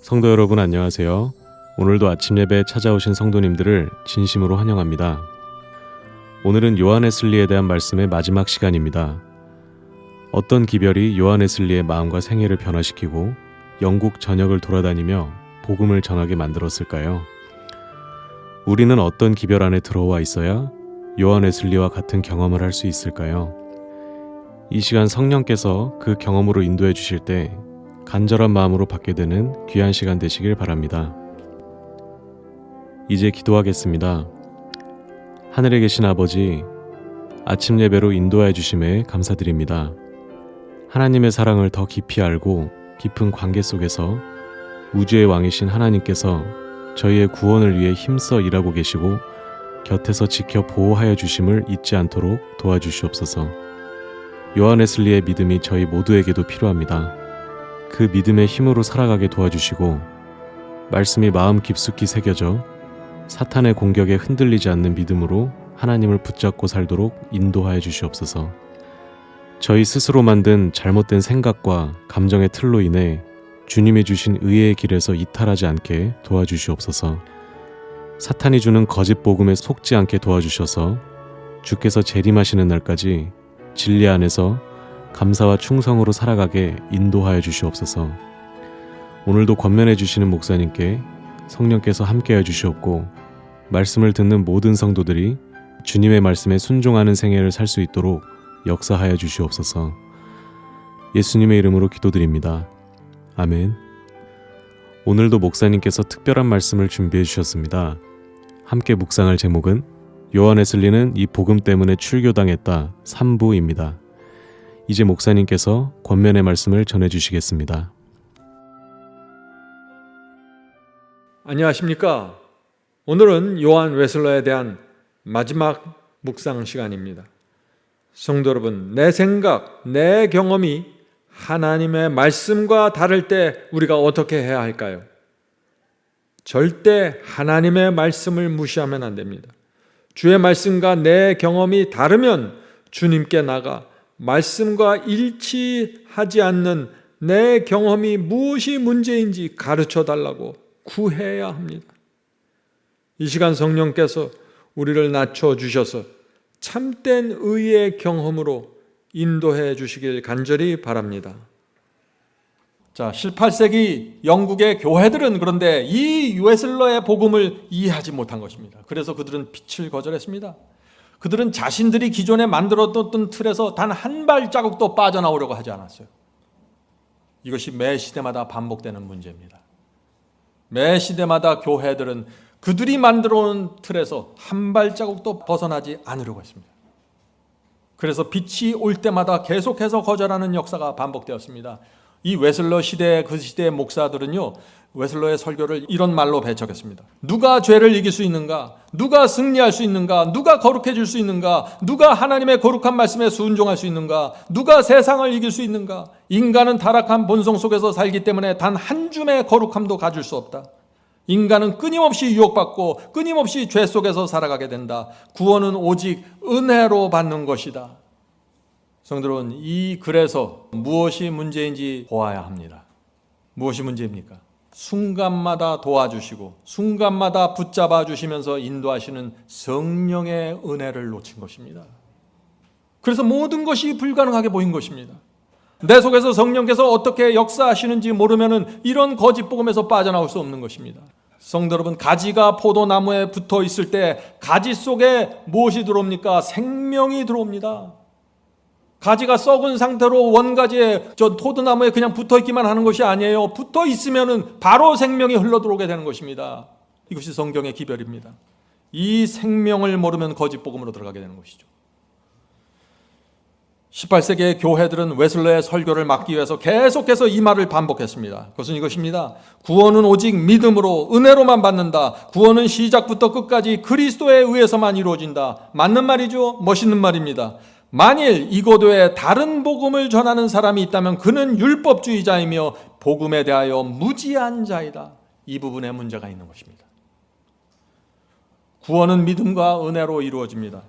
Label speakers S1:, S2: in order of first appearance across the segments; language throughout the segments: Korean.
S1: 성도 여러분 안녕하세요. 오늘도 아침 예배에 찾아오신 성도님들을 진심으로 환영합니다. 오늘은 요한 웨슬리에 대한 말씀의 마지막 시간입니다. 어떤 기별이 요한 웨슬리의 마음과 생애를 변화시키고 영국 전역을 돌아다니며 복음을 전하게 만들었을까요? 우리는 어떤 기별 안에 들어와 있어야 요한 웨슬리와 같은 경험을 할 수 있을까요? 이 시간 성령께서 그 경험으로 인도해 주실 때 간절한 마음으로 받게 되는 귀한 시간 되시길 바랍니다. 이제 기도하겠습니다. 하늘에 계신 아버지, 아침 예배로 인도해 주심에 감사드립니다. 하나님의 사랑을 더 깊이 알고 깊은 관계 속에서 우주의 왕이신 하나님께서 저희의 구원을 위해 힘써 일하고 계시고 곁에서 지켜 보호하여 주심을 잊지 않도록 도와주시옵소서. 요한 웨슬리의 믿음이 저희 모두에게도 필요합니다. 그 믿음의 힘으로 살아가게 도와주시고 말씀이 마음 깊숙이 새겨져 사탄의 공격에 흔들리지 않는 믿음으로 하나님을 붙잡고 살도록 인도하여 주시옵소서. 저희 스스로 만든 잘못된 생각과 감정의 틀로 인해 주님이 주신 의의 길에서 이탈하지 않게 도와주시옵소서. 사탄이 주는 거짓 복음에 속지 않게 도와주셔서 주께서 재림하시는 날까지 진리 안에서 감사와 충성으로 살아가게 인도하여 주시옵소서. 오늘도 권면해 주시는 목사님께 성령께서 함께해 주시옵고 말씀을 듣는 모든 성도들이 주님의 말씀에 순종하는 생애를 살 수 있도록 역사하여 주시옵소서. 예수님의 이름으로 기도드립니다. 아멘. 오늘도 목사님께서 특별한 말씀을 준비해 주셨습니다. 함께 묵상할 제목은 요한 웨슬리는 이 복음 때문에 출교당했다 3부입니다. 이제 목사님께서 권면의 말씀을 전해주시겠습니다.
S2: 안녕하십니까? 오늘은 요한 웨슬러에 대한 마지막 묵상 시간입니다. 성도 여러분, 내 생각, 내 경험이 하나님의 말씀과 다를 때 우리가 어떻게 해야 할까요? 절대 하나님의 말씀을 무시하면 안 됩니다. 주의 말씀과 내 경험이 다르면 주님께 나가 말씀과 일치하지 않는 내 경험이 무엇이 문제인지 가르쳐 달라고 구해야 합니다. 이 시간 성령께서 우리를 낮춰주셔서 참된 의의 경험으로 인도해 주시길 간절히 바랍니다. 자, 18세기 영국의 교회들은 그런데 이 웨슬러의 복음을 이해하지 못한 것입니다. 그래서 그들은 빛을 거절했습니다. 그들은 자신들이 기존에 만들어뒀던 틀에서 단 한 발자국도 빠져나오려고 하지 않았어요. 이것이 매 시대마다 반복되는 문제입니다. 매 시대마다 교회들은 그들이 만들어온 틀에서 한 발자국도 벗어나지 않으려고 했습니다. 그래서 빛이 올 때마다 계속해서 거절하는 역사가 반복되었습니다. 이 웨슬러 시대, 그 시대의 목사들은요, 웨슬러의 설교를 이런 말로 배척했습니다. 누가 죄를 이길 수 있는가? 누가 승리할 수 있는가? 누가 거룩해질 수 있는가? 누가 하나님의 거룩한 말씀에 순종할 수 있는가? 누가 세상을 이길 수 있는가? 인간은 타락한 본성 속에서 살기 때문에 단 한 줌의 거룩함도 가질 수 없다. 인간은 끊임없이 유혹받고 끊임없이 죄 속에서 살아가게 된다. 구원은 오직 은혜로 받는 것이다. 성도 여러분, 이 글에서 무엇이 문제인지 보아야 합니다. 무엇이 문제입니까? 순간마다 도와주시고 순간마다 붙잡아 주시면서 인도하시는 성령의 은혜를 놓친 것입니다. 그래서 모든 것이 불가능하게 보인 것입니다. 내 속에서 성령께서 어떻게 역사하시는지 모르면 이런 거짓 복음에서 빠져나올 수 없는 것입니다. 성도 여러분, 가지가 포도나무에 붙어 있을 때 가지 속에 무엇이 들어옵니까? 생명이 들어옵니다. 가지가 썩은 상태로 원가지에 포도나무에 그냥 붙어있기만 하는 것이 아니에요. 붙어있으면 바로 생명이 흘러들어오게 되는 것입니다. 이것이 성경의 기별입니다. 이 생명을 모르면 거짓 복음으로 들어가게 되는 것이죠. 18세기의 교회들은 웨슬러의 설교를 막기 위해서 계속해서 이 말을 반복했습니다. 그것은 이것입니다. 구원은 오직 믿음으로 은혜로만 받는다. 구원은 시작부터 끝까지 그리스도에 의해서만 이루어진다. 맞는 말이죠. 멋있는 말입니다. 만일 이고도에 다른 복음을 전하는 사람이 있다면 그는 율법주의자이며 복음에 대하여 무지한 자이다. 이 부분에 문제가 있는 것입니다. 구원은 믿음과 은혜로 이루어집니다.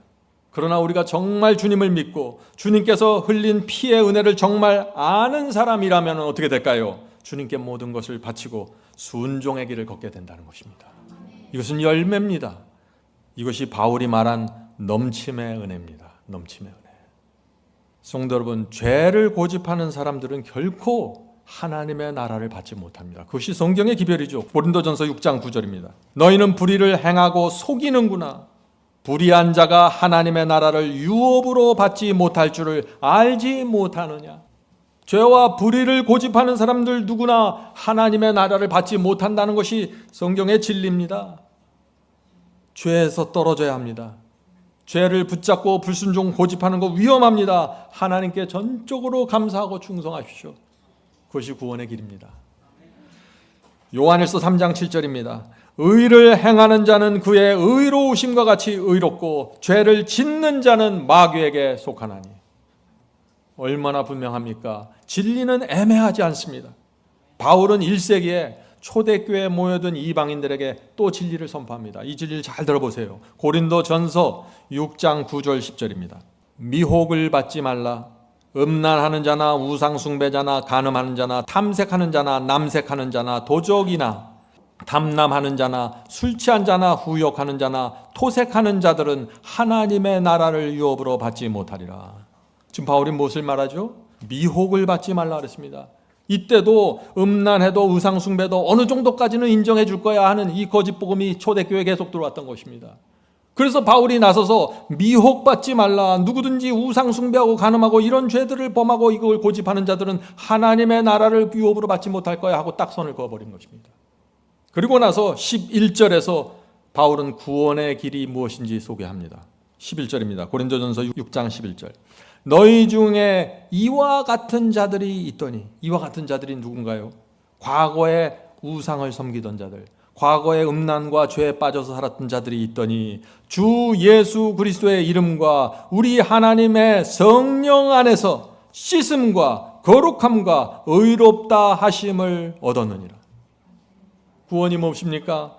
S2: 그러나 우리가 정말 주님을 믿고 주님께서 흘린 피의 은혜를 정말 아는 사람이라면 어떻게 될까요?
S3: 주님께 모든 것을 바치고 순종의 길을 걷게 된다는 것입니다. 이것은 열매입니다. 이것이 바울이 말한 넘침의 은혜입니다. 넘침의 은혜. 성도 여러분, 죄를 고집하는 사람들은 결코 하나님의 나라를 받지 못합니다. 그것이 성경의 기별이죠. 고린도전서 6장 9절입니다. 너희는 불의를 행하고 속이는구나. 불의한 자가 하나님의 나라를 유업으로 받지 못할 줄을 알지 못하느냐. 죄와 불의를 고집하는 사람들 누구나 하나님의 나라를 받지 못한다는 것이 성경의 진리입니다. 죄에서 떨어져야 합니다. 죄를 붙잡고 불순종 고집하는 거 위험합니다. 하나님께 전적으로 감사하고 충성하십시오. 그것이 구원의 길입니다. 요한일서 3장 7절입니다. 의를 행하는 자는 그의 의로우심과 같이 의롭고 죄를 짓는 자는 마귀에게 속하나니. 얼마나 분명합니까? 진리는 애매하지 않습니다. 바울은 1세기에 초대교회에 모여든 이방인들에게 또 진리를 선포합니다. 이 진리를 잘 들어보세요. 고린도전서 6장 9절 10절입니다. 미혹을 받지 말라. 음란하는 자나 우상숭배자나 간음하는 자나 탐색하는 자나 남색하는 자나 도적이나 탐남하는 자나 술 취한 자나 후욕하는 자나 토색하는 자들은 하나님의 나라를 유업으로 받지 못하리라. 지금 바울이 무엇을 말하죠? 미혹을 받지 말라 그랬습니다. 이때도 음란해도 우상숭배도 어느 정도까지는 인정해 줄 거야 하는 이 거짓 복음이 초대교회에 계속 들어왔던 것입니다. 그래서 바울이 나서서 미혹받지 말라. 누구든지 우상숭배하고 간음하고 이런 죄들을 범하고 이걸 고집하는 자들은 하나님의 나라를 유업으로 받지 못할 거야 하고 딱 선을 그어버린 것입니다. 그리고 나서 11절에서 바울은 구원의 길이 무엇인지 소개합니다. 11절입니다. 고린도전서 6장 11절. 너희 중에 이와 같은 자들이 있더니, 이와 같은 자들이 누군가요? 과거에 우상을 섬기던 자들, 과거에 음란과 죄에 빠져서 살았던 자들이 있더니 주 예수 그리스도의 이름과 우리 하나님의 성령 안에서 씻음과 거룩함과 의롭다 하심을 얻었느니라. 구원이 무엇입니까?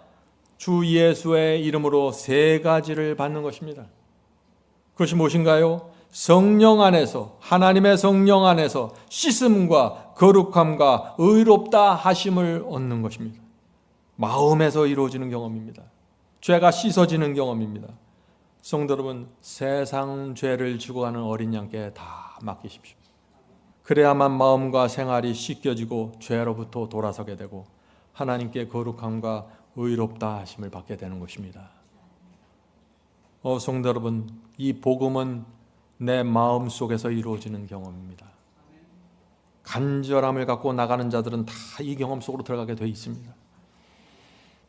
S3: 주 예수의 이름으로 3가지를 받는 것입니다. 그것이 무엇인가요? 성령 안에서, 하나님의 성령 안에서 씻음과 거룩함과 의롭다 하심을 얻는 것입니다. 마음에서 이루어지는 경험입니다. 죄가 씻어지는 경험입니다. 성도 여러분, 세상 죄를 지고 가는 어린 양께 다 맡기십시오. 그래야만 마음과 생활이 씻겨지고 죄로부터 돌아서게 되고 하나님께 거룩함과 의롭다 하심을 받게 되는 것입니다. 성도 여러분, 이 복음은 내 마음 속에서 이루어지는 경험입니다. 간절함을 갖고 나가는 자들은 다 이 경험 속으로 들어가게 되어 있습니다.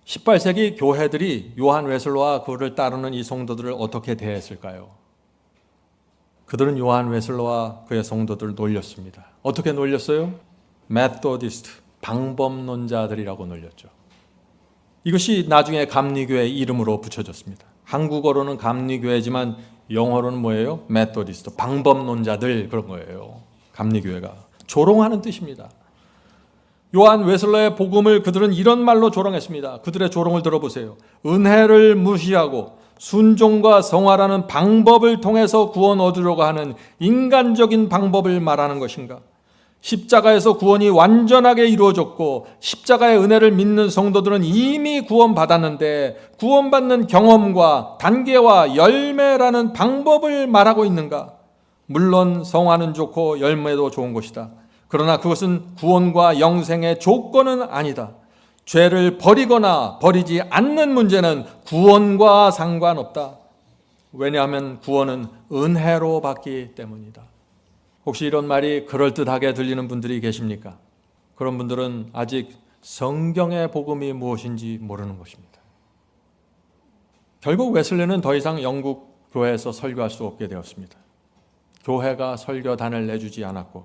S3: 18세기 교회들이 요한 웨슬로와 그를 따르는 이 성도들을 어떻게 대했을까요? 그들은 요한 웨슬로와 그의 성도들을 놀렸습니다. 어떻게 놀렸어요? 메소디스트, 방법론자들이라고 놀렸죠. 이것이 나중에 감리교회 이름으로 붙여졌습니다. 한국어로는 감리교회지만 영어로는 뭐예요? 메소디스트, 방법론자들, 그런 거예요. 감리교회가 조롱하는 뜻입니다. 요한 웨슬러의 복음을 그들은 이런 말로 조롱했습니다. 그들의 조롱을 들어보세요. 은혜를 무시하고 순종과 성화라는 방법을 통해서 구원 얻으려고 하는 인간적인 방법을 말하는 것인가? 십자가에서 구원이 완전하게 이루어졌고 십자가의 은혜를 믿는 성도들은 이미 구원받았는데 구원받는 경험과 단계와 열매라는 방법을 말하고 있는가? 물론 성화는 좋고 열매도 좋은 것이다. 그러나 그것은 구원과 영생의 조건은 아니다. 죄를 버리거나 버리지 않는 문제는 구원과 상관없다. 왜냐하면 구원은 은혜로 받기 때문이다. 혹시 이런 말이 그럴듯하게 들리는 분들이 계십니까? 그런 분들은 아직 성경의 복음이 무엇인지 모르는 것입니다. 결국 웨슬리는 더 이상 영국 교회에서 설교할 수 없게 되었습니다. 교회가 설교단을 내주지 않았고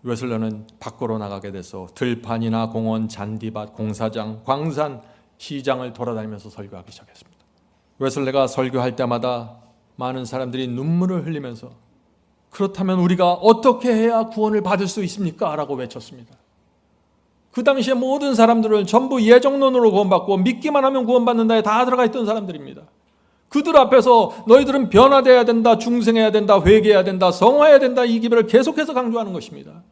S3: 웨슬리는 밖으로 나가게 돼서 들판이나 공원, 잔디밭, 공사장, 광산, 시장을 돌아다니면서 설교하기 시작했습니다. 웨슬리가 설교할 때마다 많은 사람들이 눈물을 흘리면서 그렇다면 우리가 어떻게 해야 구원을 받을 수 있습니까? 라고 외쳤습니다. 그 당시에 모든 사람들은 전부 예정론으로 구원받고 믿기만 하면 구원받는다에 다 들어가 있던 사람들입니다. 그들 앞에서 너희들은 변화되어야 된다, 중생해야 된다, 회개해야 된다, 성화해야 된다, 이 기별을 계속해서 강조하는 것입니다.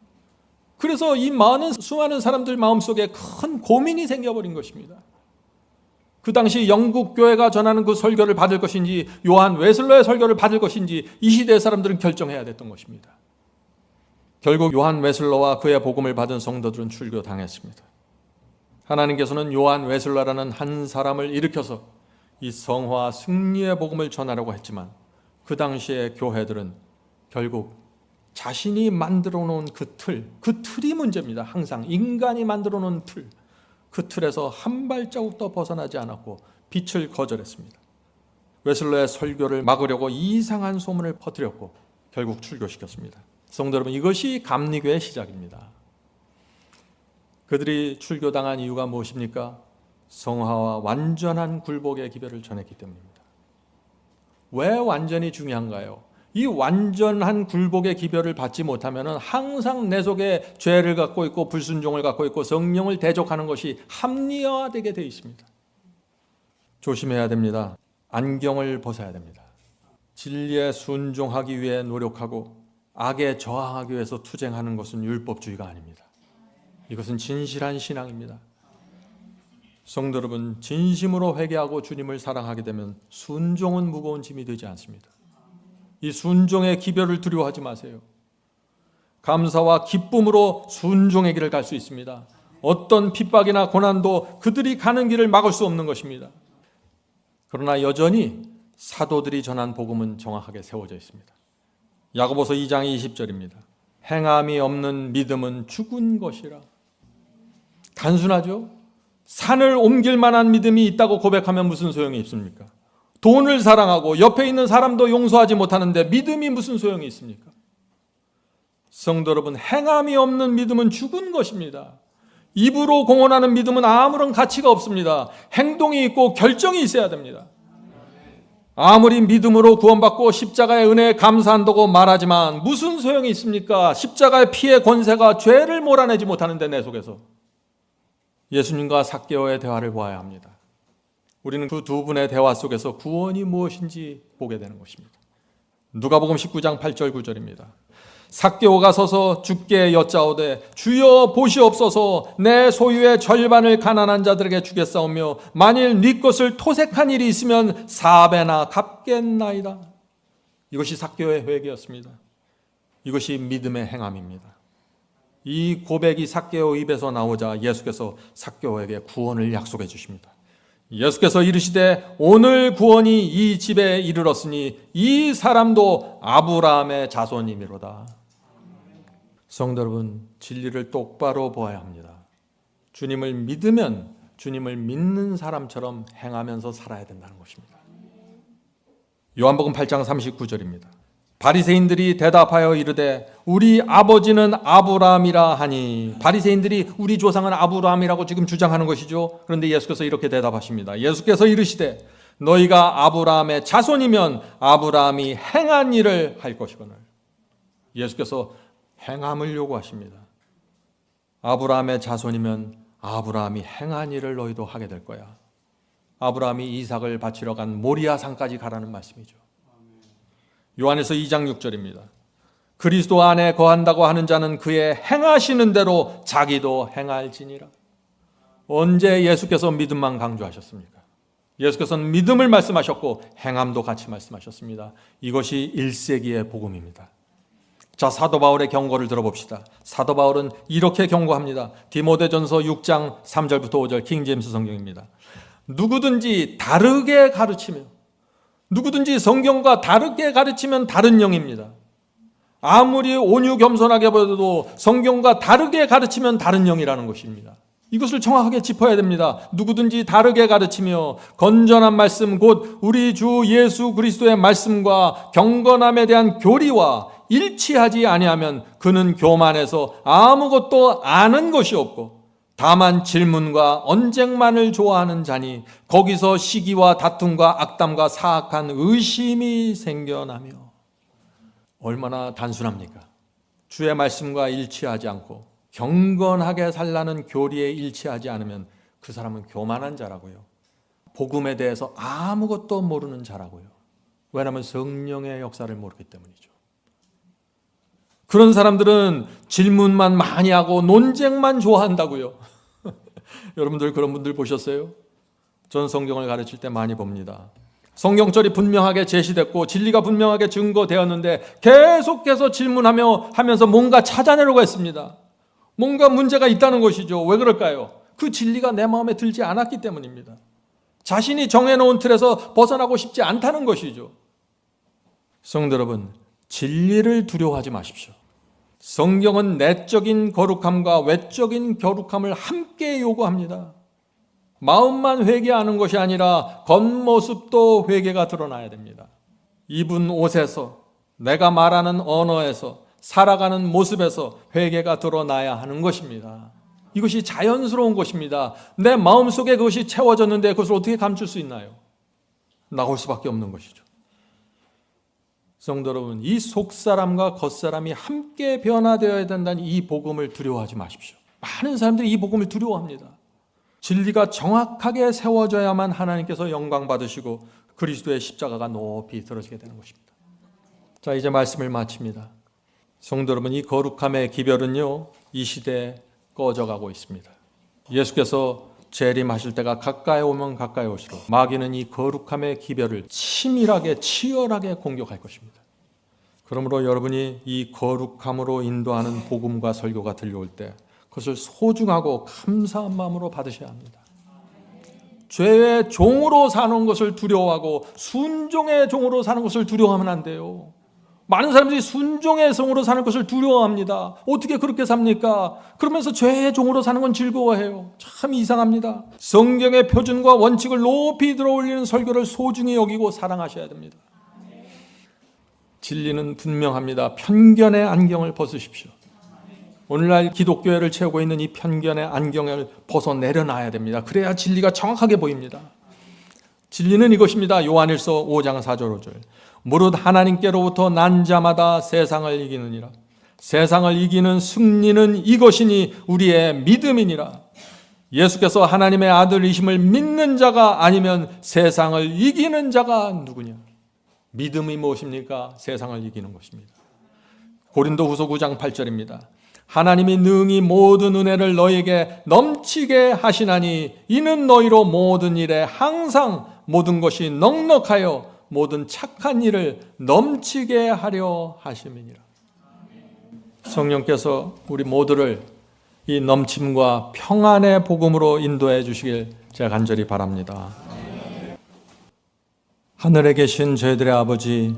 S3: 그래서 이 수많은 사람들 마음속에 큰 고민이 생겨버린 것입니다. 그 당시 영국 교회가 전하는 그 설교를 받을 것인지 요한 웨슬러의 설교를 받을 것인지 이 시대의 사람들은 결정해야 됐던 것입니다. 결국 요한 웨슬러와 그의 복음을 받은 성도들은 출교당했습니다. 하나님께서는 요한 웨슬러라는 한 사람을 일으켜서 이 성화 승리의 복음을 전하려고 했지만 그 당시의 교회들은 결국 자신이 만들어 놓은 그 틀이 문제입니다. 항상 인간이 만들어 놓은 그 틀에서 한 발자국도 벗어나지 않았고 빛을 거절했습니다. 웨슬러의 설교를 막으려고 이상한 소문을 퍼뜨렸고 결국 출교시켰습니다. 성도 여러분, 이것이 감리교의 시작입니다. 그들이 출교당한 이유가 무엇입니까? 성화와 완전한 굴복의 기별을 전했기 때문입니다. 왜 완전히 중요한가요? 이 완전한 굴복의 기별을 받지 못하면 항상 내 속에 죄를 갖고 있고 불순종을 갖고 있고 성령을 대적하는 것이 합리화되게 되어 있습니다. 조심해야 됩니다. 안경을 벗어야 됩니다. 진리에 순종하기 위해 노력하고 악에 저항하기 위해서 투쟁하는 것은 율법주의가 아닙니다. 이것은 진실한 신앙입니다. 성도 여러분, 진심으로 회개하고 주님을 사랑하게 되면 순종은 무거운 짐이 되지 않습니다. 이 순종의 기별을 두려워하지 마세요. 감사와 기쁨으로 순종의 길을 갈 수 있습니다. 어떤 핍박이나 고난도 그들이 가는 길을 막을 수 없는 것입니다. 그러나 여전히 사도들이 전한 복음은 정확하게 세워져 있습니다. 야고보서 2장 20절입니다. 행함이 없는 믿음은 죽은 것이라. 단순하죠? 산을 옮길 만한 믿음이 있다고 고백하면 무슨 소용이 있습니까? 돈을 사랑하고 옆에 있는 사람도 용서하지 못하는데 믿음이 무슨 소용이 있습니까? 성도 여러분, 행함이 없는 믿음은 죽은 것입니다. 입으로 공언하는 믿음은 아무런 가치가 없습니다. 행동이 있고 결정이 있어야 됩니다. 아무리 믿음으로 구원받고 십자가의 은혜에 감사한다고 말하지만 무슨 소용이 있습니까? 십자가의 피의 권세가 죄를 몰아내지 못하는데 내 속에서. 예수님과 삭개오의 대화를 보아야 합니다. 우리는 그 두 분의 대화 속에서 구원이 무엇인지 보게 되는 것입니다. 누가복음 19장 8절 9절입니다. 삭개오가 서서 주께 여짜오되 주여 보시옵소서, 내 소유의 절반을 가난한 자들에게 주겠사오며 만일 네 것을 토색한 일이 있으면 4배나 갚겠나이다. 이것이 삭개오의 회개였습니다. 이것이 믿음의 행함입니다. 이 고백이 삭개오 입에서 나오자 예수께서 삭개오에게 구원을 약속해 주십니다. 예수께서 이르시되 오늘 구원이 이 집에 이르렀으니 이 사람도 아브라함의 자손이미로다. 성도 여러분, 진리를 똑바로 보아야 합니다. 주님을 믿으면 주님을 믿는 사람처럼 행하면서 살아야 된다는 것입니다. 요한복음 8장 39절입니다. 바리새인들이 대답하여 이르되 우리 아버지는 아브라함이라 하니. 바리새인들이 우리 조상은 아브라함이라고 지금 주장하는 것이죠. 그런데 예수께서 이렇게 대답하십니다. 예수께서 이르시되 너희가 아브라함의 자손이면 아브라함이 행한 일을 할 것이거늘. 예수께서 행함을 요구하십니다. 아브라함의 자손이면 아브라함이 행한 일을 너희도 하게 될 거야. 아브라함이 이삭을 바치러 간 모리아 산까지 가라는 말씀이죠. 요한에서 2장 6절입니다. 그리스도 안에 거한다고 하는 자는 그의 행하시는 대로 자기도 행할지니라. 언제 예수께서 믿음만 강조하셨습니까? 예수께서는 믿음을 말씀하셨고 행함도 같이 말씀하셨습니다. 이것이 1세기의 복음입니다. 자, 사도 바울의 경고를 들어봅시다. 사도 바울은 이렇게 경고합니다. 디모데전서 6장 3절부터 5절 킹제임스 성경입니다. 누구든지 다르게 가르치며, 누구든지 성경과 다르게 가르치면 다른 영입니다. 아무리 온유 겸손하게 보여도 성경과 다르게 가르치면 다른 영이라는 것입니다. 이것을 정확하게 짚어야 됩니다. 누구든지 다르게 가르치며 건전한 말씀 곧 우리 주 예수 그리스도의 말씀과 경건함에 대한 교리와 일치하지 아니하면 그는 교만해서 아무것도 아는 것이 없고 다만 질문과 언쟁만을 좋아하는 자니 거기서 시기와 다툼과 악담과 사악한 의심이 생겨나며. 얼마나 단순합니까? 주의 말씀과 일치하지 않고 경건하게 살라는 교리에 일치하지 않으면 그 사람은 교만한 자라고요. 복음에 대해서 아무것도 모르는 자라고요. 왜냐하면 성령의 역사를 모르기 때문이죠. 그런 사람들은 질문만 많이 하고 논쟁만 좋아한다고요. 여러분들 그런 분들 보셨어요? 전 성경을 가르칠 때 많이 봅니다. 성경절이 분명하게 제시됐고 진리가 분명하게 증거되었는데 계속해서 질문하면서 뭔가 찾아내려고 했습니다. 뭔가 문제가 있다는 것이죠. 왜 그럴까요? 그 진리가 내 마음에 들지 않았기 때문입니다. 자신이 정해놓은 틀에서 벗어나고 싶지 않다는 것이죠. 성도 여러분, 진리를 두려워하지 마십시오. 성경은 내적인 거룩함과 외적인 거룩함을 함께 요구합니다. 마음만 회개하는 것이 아니라 겉모습도 회개가 드러나야 됩니다. 입은 옷에서, 내가 말하는 언어에서, 살아가는 모습에서 회개가 드러나야 하는 것입니다. 이것이 자연스러운 것입니다. 내 마음속에 그것이 채워졌는데 그것을 어떻게 감출 수 있나요? 나올 수밖에 없는 것이죠. 성도 여러분, 이 속사람과 겉사람이 함께 변화되어야 된다는 이 복음을 두려워하지 마십시오. 많은 사람들이 이 복음을 두려워합니다. 진리가 정확하게 세워져야만 하나님께서 영광 받으시고 그리스도의 십자가가 높이 들어지게 되는 것입니다. 자, 이제 말씀을 마칩니다. 성도 여러분, 이 거룩함의 기별은요, 이 시대에 꺼져가고 있습니다. 예수께서 재림하실 때가 가까이 오면 가까이 올수록 마귀는 이 거룩함의 기별을 치밀하게 치열하게 공격할 것입니다. 그러므로 여러분이 이 거룩함으로 인도하는 복음과 설교가 들려올 때 그것을 소중하고 감사한 마음으로 받으셔야 합니다. 죄의 종으로 사는 것을 두려워하고 순종의 종으로 사는 것을 두려워하면 안 돼요. 많은 사람들이 순종의 종으로 사는 것을 두려워합니다. 어떻게 그렇게 삽니까? 그러면서 죄의 종으로 사는 건 즐거워해요. 참 이상합니다. 성경의 표준과 원칙을 높이 들어올리는 설교를 소중히 여기고 사랑하셔야 됩니다. 진리는 분명합니다. 편견의 안경을 벗으십시오. 오늘날 기독교회를 채우고 있는 이 편견의 안경을 벗어내려놔야 됩니다. 그래야 진리가 정확하게 보입니다. 진리는 이것입니다. 요한일서 5장 4절 5절. 무릇 하나님께로부터 난 자마다 세상을 이기느니라. 세상을 이기는 승리는 이것이니 우리의 믿음이니라. 예수께서 하나님의 아들이심을 믿는 자가 아니면 세상을 이기는 자가 누구냐? 믿음이 무엇입니까? 세상을 이기는 것입니다. 고린도후서 9장 8절입니다. 하나님이 능히 모든 은혜를 너희에게 넘치게 하시나니 이는 너희로 모든 일에 항상 모든 것이 넉넉하여 모든 착한 일을 넘치게 하려 하심이니라. 성령께서 우리 모두를 이 넘침과 평안의 복음으로 인도해 주시길 제가 간절히 바랍니다. 하늘에 계신 저희들의 아버지,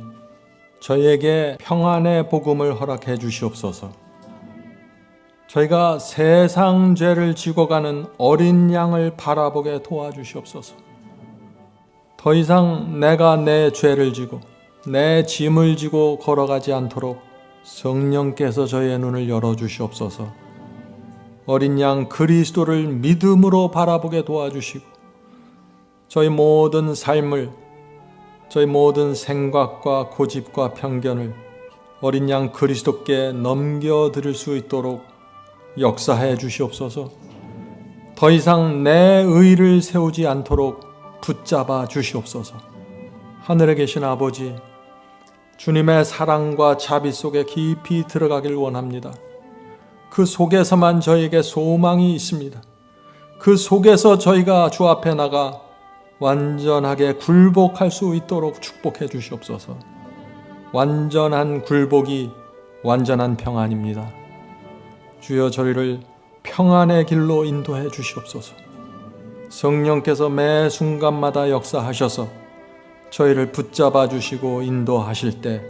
S3: 저희에게 평안의 복음을 허락해 주시옵소서. 저희가 세상 죄를 지고 가는 어린 양을 바라보게 도와주시옵소서. 더 이상 내가 내 죄를 지고 내 짐을 지고 걸어가지 않도록 성령께서 저희의 눈을 열어주시옵소서. 어린 양 그리스도를 믿음으로 바라보게 도와주시고 저희 모든 삶을, 저희 모든 생각과 고집과 편견을 어린 양 그리스도께 넘겨드릴 수 있도록 역사해 주시옵소서. 더 이상 내 의를 세우지 않도록 붙잡아 주시옵소서. 하늘에 계신 아버지, 주님의 사랑과 자비 속에 깊이 들어가길 원합니다. 그 속에서만 저에게 소망이 있습니다. 그 속에서 저희가 주 앞에 나가 완전하게 굴복할 수 있도록 축복해 주시옵소서. 완전한 굴복이 완전한 평안입니다. 주여 저희를 평안의 길로 인도해 주시옵소서. 성령께서 매 순간마다 역사하셔서 저희를 붙잡아 주시고 인도하실 때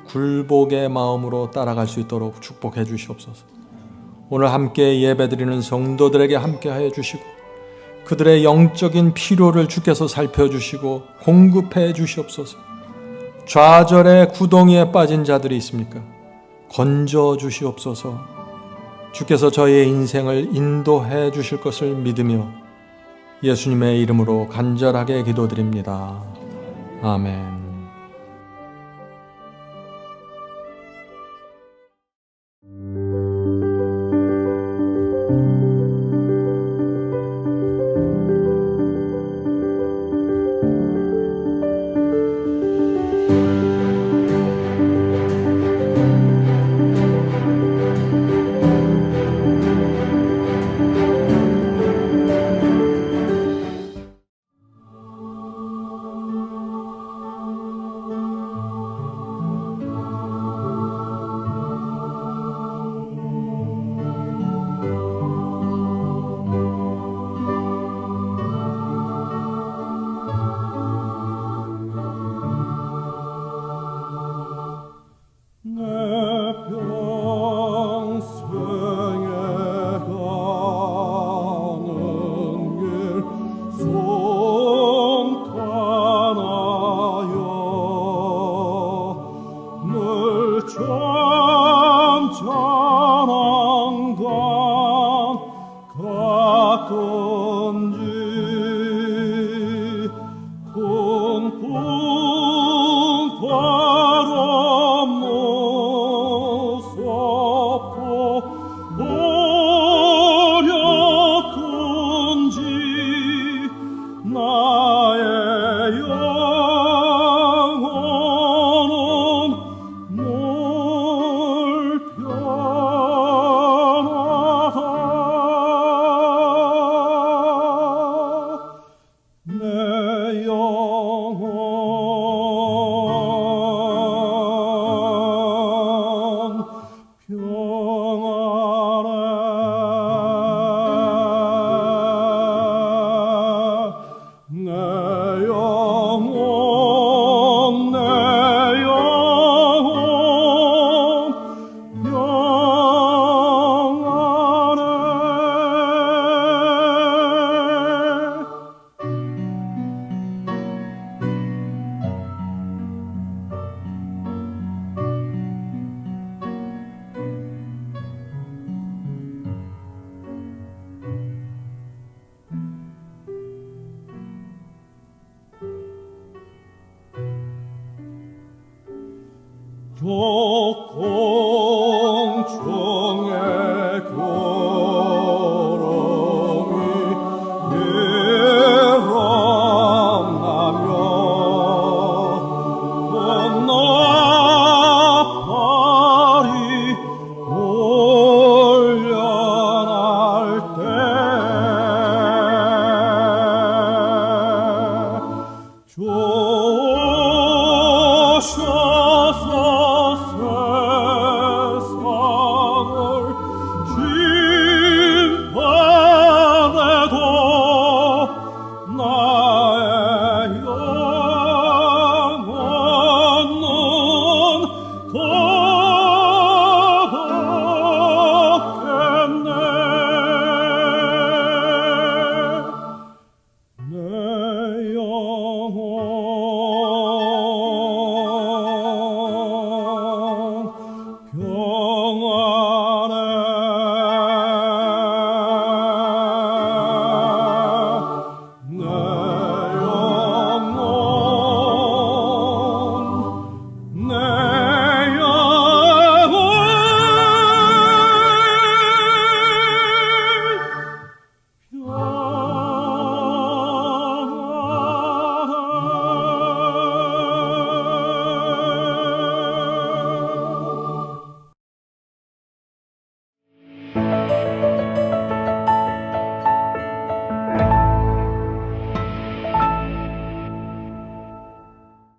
S3: 굴복의 마음으로 따라갈 수 있도록 축복해 주시옵소서. 오늘 함께 예배드리는 성도들에게 함께하여 주시고 그들의 영적인 필요를 주께서 살펴주시고 공급해 주시옵소서. 좌절의 구덩이에 빠진 자들이 있습니까? 건져 주시옵소서. 주께서 저희의 인생을 인도해 주실 것을 믿으며 예수님의 이름으로 간절하게 기도드립니다. 아멘. 나도